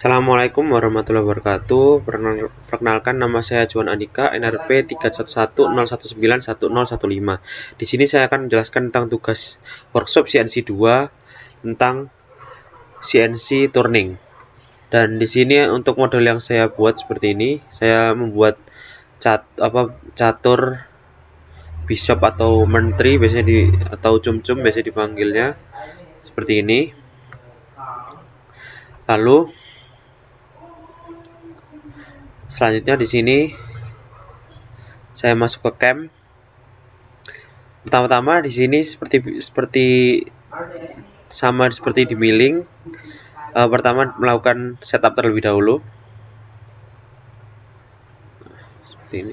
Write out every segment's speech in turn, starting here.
Assalamualaikum warahmatullahi wabarakatuh. Perkenalkan, nama saya Juan Andika, NRP 31101919105. Di sini saya akan menjelaskan tentang tugas workshop CNC 2 tentang CNC turning. Dan di sini untuk model yang saya buat seperti ini, saya membuat catur bishop atau menteri atau cum-cum biasanya dipanggilnya seperti ini. Lalu selanjutnya di sini saya masuk ke cam. Pertama-tama di sini seperti di milling. Pertama melakukan setup terlebih dahulu. Seperti ini.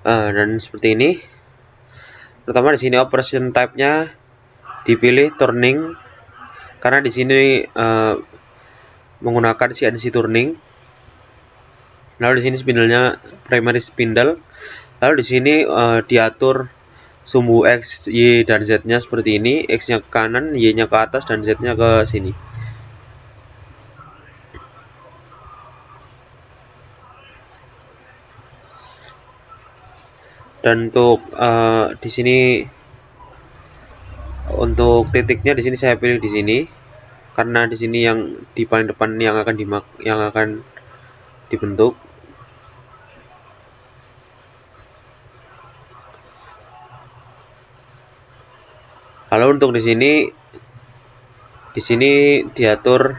Dan seperti ini. Pertama di sini operation type-nya dipilih turning karena di sini menggunakan CNC turning. Lalu di sini spindle-nya primary spindle. Lalu di sini diatur sumbu X, Y, dan Z-nya seperti ini. X-nya ke kanan, Y-nya ke atas, dan Z-nya ke sini. Dan untuk di sini untuk titiknya di sini saya pilih di sini karena di sini yang di paling depan yang akan dibentuk. Lalu untuk di sini diatur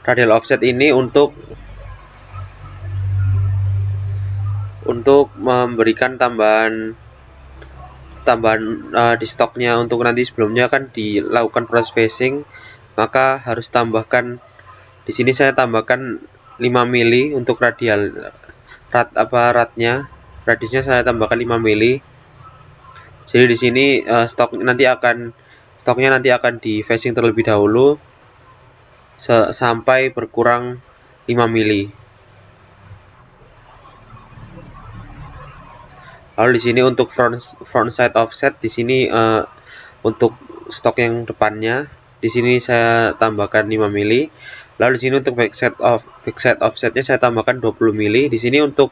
radial offset ini untuk memberikan tambahan di stoknya. Untuk nanti sebelumnya kan dilakukan proses facing, maka harus tambahkan di sini saya tambahkan 5 mili untuk radiusnya saya tambahkan 5 mili. Jadi di sini stoknya nanti akan di facing terlebih dahulu sampai berkurang 5 mili. Lalu di sini untuk front side offset di sini untuk stok yang depannya di sini saya tambahkan 5 mili. Lalu di sini untuk back side offsetnya saya tambahkan 20 mili. Di sini untuk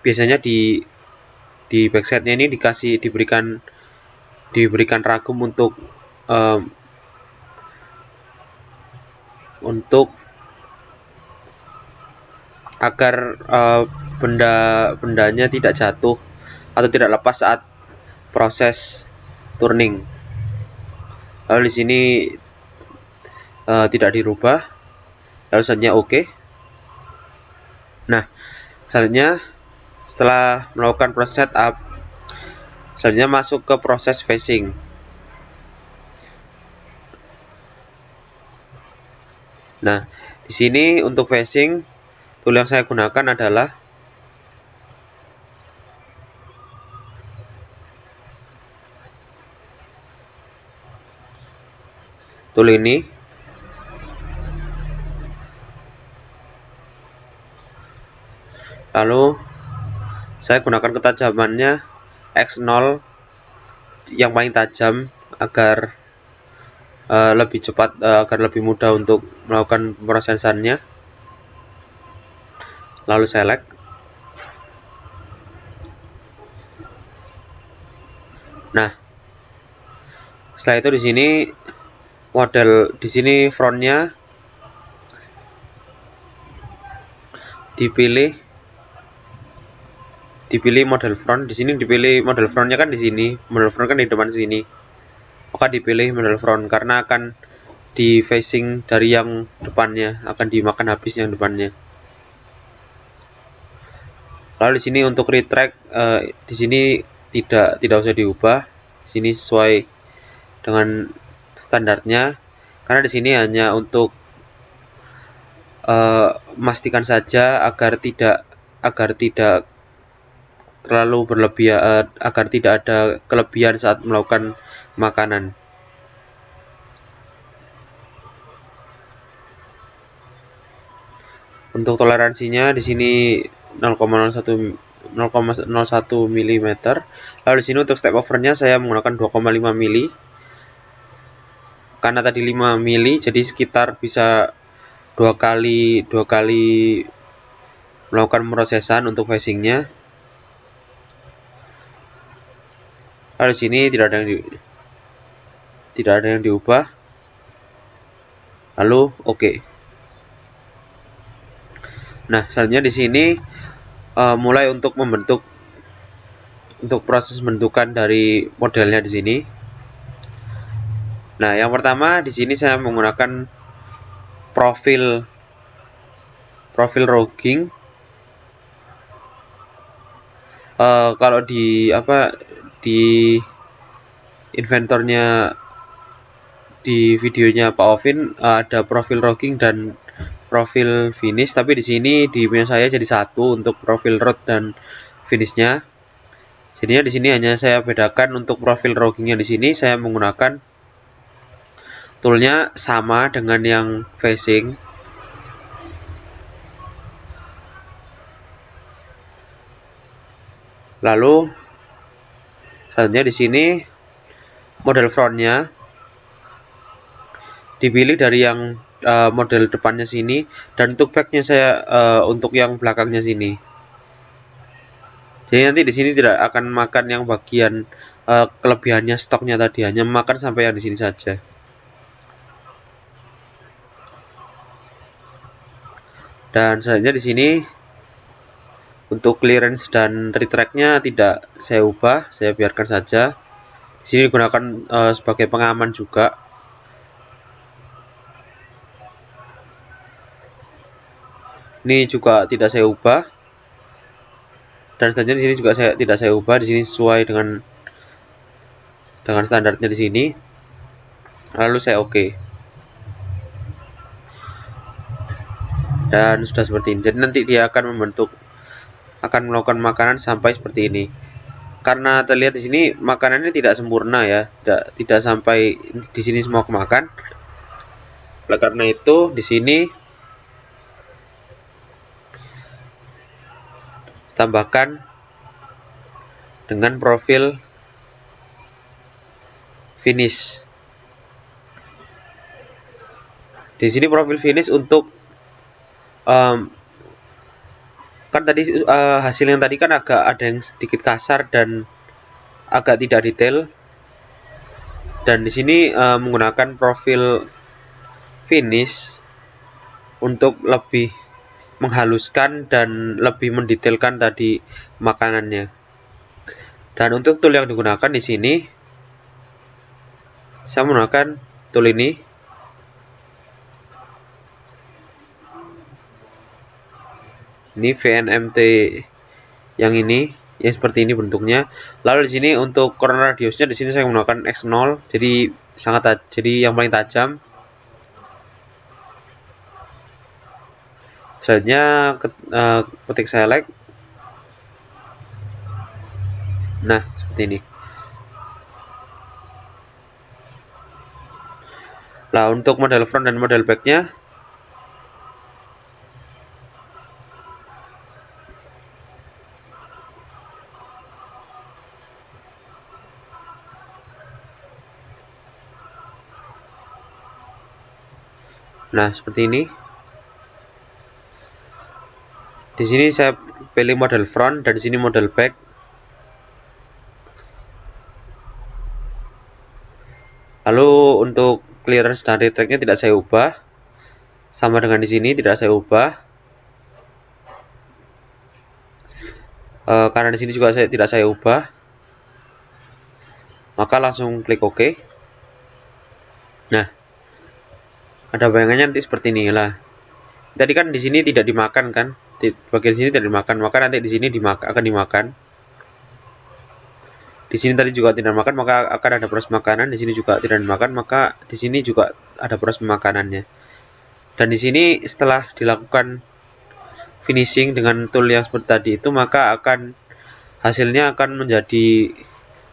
biasanya di backside-nya ini diberikan ragum untuk agar bendanya tidak jatuh atau tidak lepas saat proses turning. Lalu di sini tidak dirubah. Lalu selanjutnya oke. Nah, selanjutnya setelah melakukan proses setup, selanjutnya masuk ke proses facing. Nah, di sini untuk facing tool yang saya gunakan adalah tool ini. Lalu saya gunakan ketajamannya X0 yang paling tajam agar lebih cepat, agar lebih mudah untuk melakukan pemrosesannya. Lalu select. Nah, setelah itu di sini frontnya dipilih model front. Di sini dipilih model frontnya kan di sini. Model front kan di depan sini. Maka dipilih model front karena akan di facing dari yang depannya, akan dimakan habis yang depannya. Lalu di sini untuk retract di sini tidak usah diubah. Di sini sesuai dengan standarnya karena di sini hanya untuk memastikan saja agar tidak terlalu berlebihan, agar tidak ada kelebihan saat melakukan makanan. Untuk toleransinya di sini 0,01 0,01 mm. Lalu di sini untuk step overnya saya menggunakan 2,5 mili. Karena tadi 5 mili, jadi sekitar bisa dua kali melakukan prosesan untuk facingnya. Lalu di sini tidak ada yang diubah. Lalu oke. Nah, selanjutnya di sini mulai untuk proses pembentukan dari modelnya di sini. Nah, yang pertama di sini saya menggunakan profil rogging. Kalau di inventornya di videonya Pak Ovin ada profil rogging dan profil finish, tapi di sini di punya saya jadi satu untuk profil rod dan finishnya. Jadinya di sini hanya saya bedakan untuk profil roggingnya. Di sini saya menggunakan toolnya sama dengan yang facing. Lalu selanjutnya di sini model frontnya dipilih dari yang model depannya sini, dan untuk backnya saya untuk yang belakangnya sini. Jadi nanti di sini tidak akan makan yang bagian kelebihannya stoknya tadi, hanya makan sampai yang di sini saja. Dan selanjutnya di sini untuk clearance dan retract-nya tidak saya ubah, saya biarkan saja. Di sini digunakan sebagai pengaman juga. Ini juga tidak saya ubah. Dan selanjutnya di sini juga tidak saya ubah. Di sini sesuai dengan standarnya di sini. Lalu saya oke. Dan sudah seperti ini. Jadi nanti dia akan melakukan makanan sampai seperti ini. Karena terlihat di sini makanannya tidak sempurna ya, tidak sampai di sini semua kemakan. Oleh karena itu di sini tambahkan dengan profil finish. Di sini profil finish untuk kan tadi hasil yang tadi kan agak ada yang sedikit kasar dan agak tidak detail. Dan di sini menggunakan profil finish untuk lebih menghaluskan dan lebih mendetailkan tadi makanannya. Dan untuk tool yang digunakan di sini saya menggunakan tool ini. Ini VNMT yang ini, yang seperti ini bentuknya. Lalu di sini untuk corner radiusnya di sini saya menggunakan X0, jadi yang paling tajam. Selanjutnya ketik select. Nah, seperti ini. Nah, untuk model front dan model backnya nah seperti ini. Di sini saya pilih model front dan di sini model back. Lalu untuk clearance dan retract-nya tidak saya ubah. Sama dengan di sini tidak saya ubah. Karena di sini juga tidak saya ubah. Maka langsung klik OK. Nah, ada bayangannya nanti seperti ini lah. Tadi kan di sini tidak dimakan kan? Bagian sini tidak dimakan, maka nanti di sini akan dimakan. Di sini tadi juga tidak makan, maka akan ada proses makanan. Di sini juga tidak dimakan, maka di sini juga ada proses makanannya. Dan di sini setelah dilakukan finishing dengan tool yang seperti tadi itu, maka hasilnya akan menjadi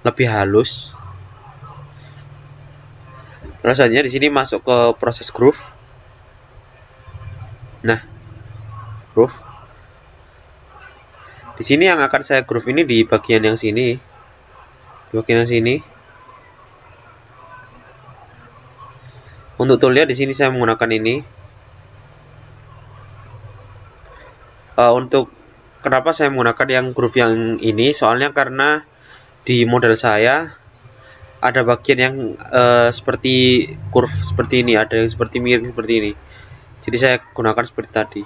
lebih halus. Lalu selanjutnya di sini masuk ke proses groove. Nah, groove. Di sini yang akan saya groove ini di bagian yang sini. Di bagian yang sini. Untuk toolnya di sini saya menggunakan ini. Untuk kenapa saya menggunakan yang groove yang ini? Soalnya karena di model saya ada bagian yang seperti curve seperti ini, ada yang seperti miring seperti ini. Jadi saya gunakan seperti tadi.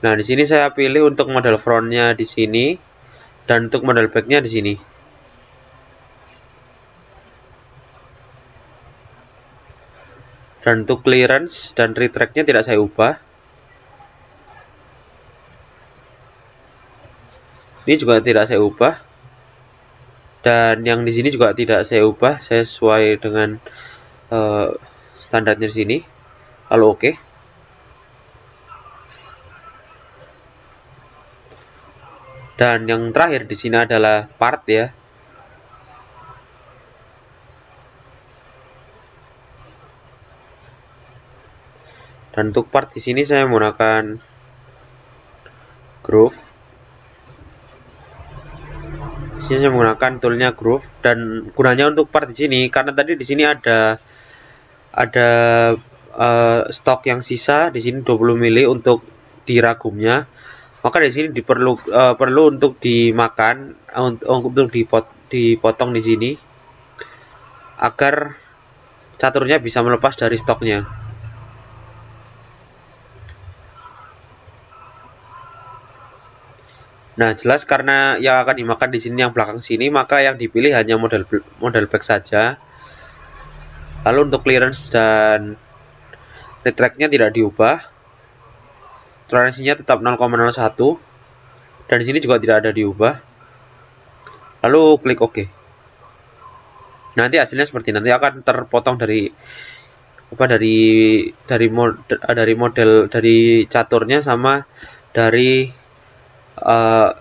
Nah, di sini saya pilih untuk model frontnya di sini dan untuk model backnya di sini. Dan untuk clearance dan retract-nya tidak saya ubah. Ini juga tidak saya ubah. Dan yang di sini juga tidak saya ubah, saya sesuai dengan standarnya di sini. Lalu oke. Dan yang terakhir di sini adalah part ya. Dan untuk part di sini saya menggunakan groove. Di sini saya menggunakan toolnya groove dan gunanya untuk part di sini karena tadi di sini ada stok yang sisa di sini 20 mili untuk di ragumnya. Maka di sini perlu untuk dimakan untuk dipotong di sini agar caturnya bisa melepas dari stoknya. Nah, jelas karena yang akan dimakan di sini yang belakang sini, maka yang dipilih hanya model back saja. Lalu untuk clearance dan retract-nya tidak diubah. Toleransinya tetap 0,01 dan di sini juga tidak ada diubah. Lalu klik OK. Nanti hasilnya seperti nanti akan terpotong dari model dari caturnya sama dari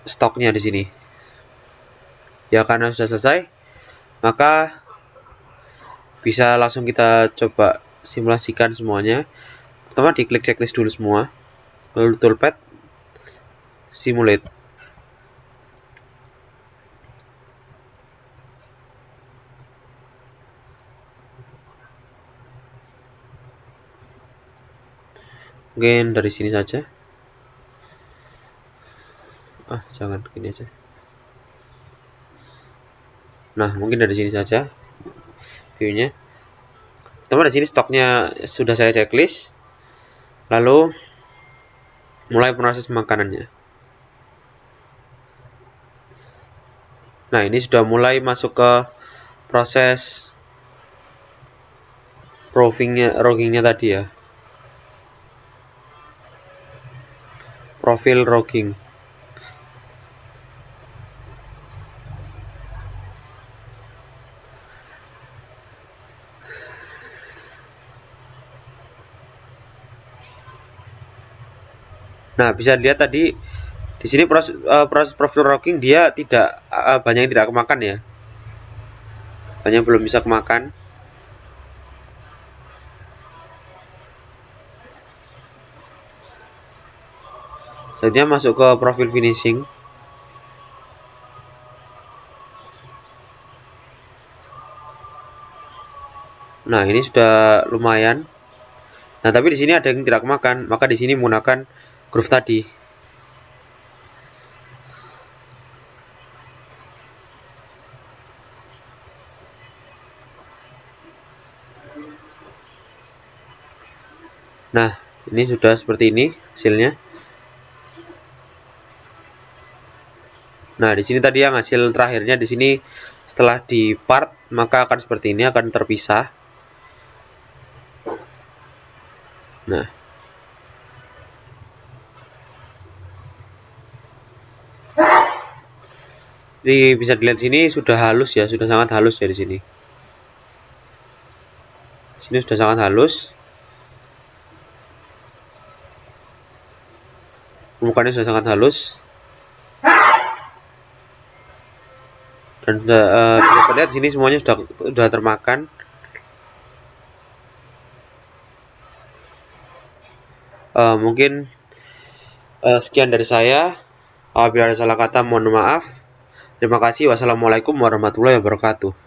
stoknya di sini. Ya karena sudah selesai, maka bisa langsung kita coba simulasikan semuanya. Pertama diklik checklist dulu semua, lalu toolpad simulate. Mungkin dari sini saja. Jangan gini aja. Nah, mungkin dari sini saja viewnya. Pertama di sini stoknya sudah saya checklist. Lalu mulai proses makanannya. Nah, ini sudah mulai masuk ke proses roggingnya tadi ya. Profil rogging. Nah, bisa dilihat tadi di sini proses profil rogging dia tidak banyak yang tidak kemakan ya. Banyak belum bisa kemakan. Selanjutnya masuk ke profil finishing. Nah, ini sudah lumayan. Nah, tapi di sini ada yang tidak kemakan, maka di sini menggunakan groove tadi. Nah, ini sudah seperti ini hasilnya. Nah, di sini tadi yang hasil terakhirnya di sini setelah di part maka akan seperti ini, akan terpisah. Nah, jadi bisa dilihat sini sudah halus ya, sudah sangat halus ya di sini. Sini sudah sangat halus. Permukaannya sudah sangat halus. Dan bisa lihat sini semuanya sudah termakan. Mungkin sekian dari saya. Apabila ada salah kata mohon maaf. Terima kasih. Wassalamualaikum warahmatullahi wabarakatuh.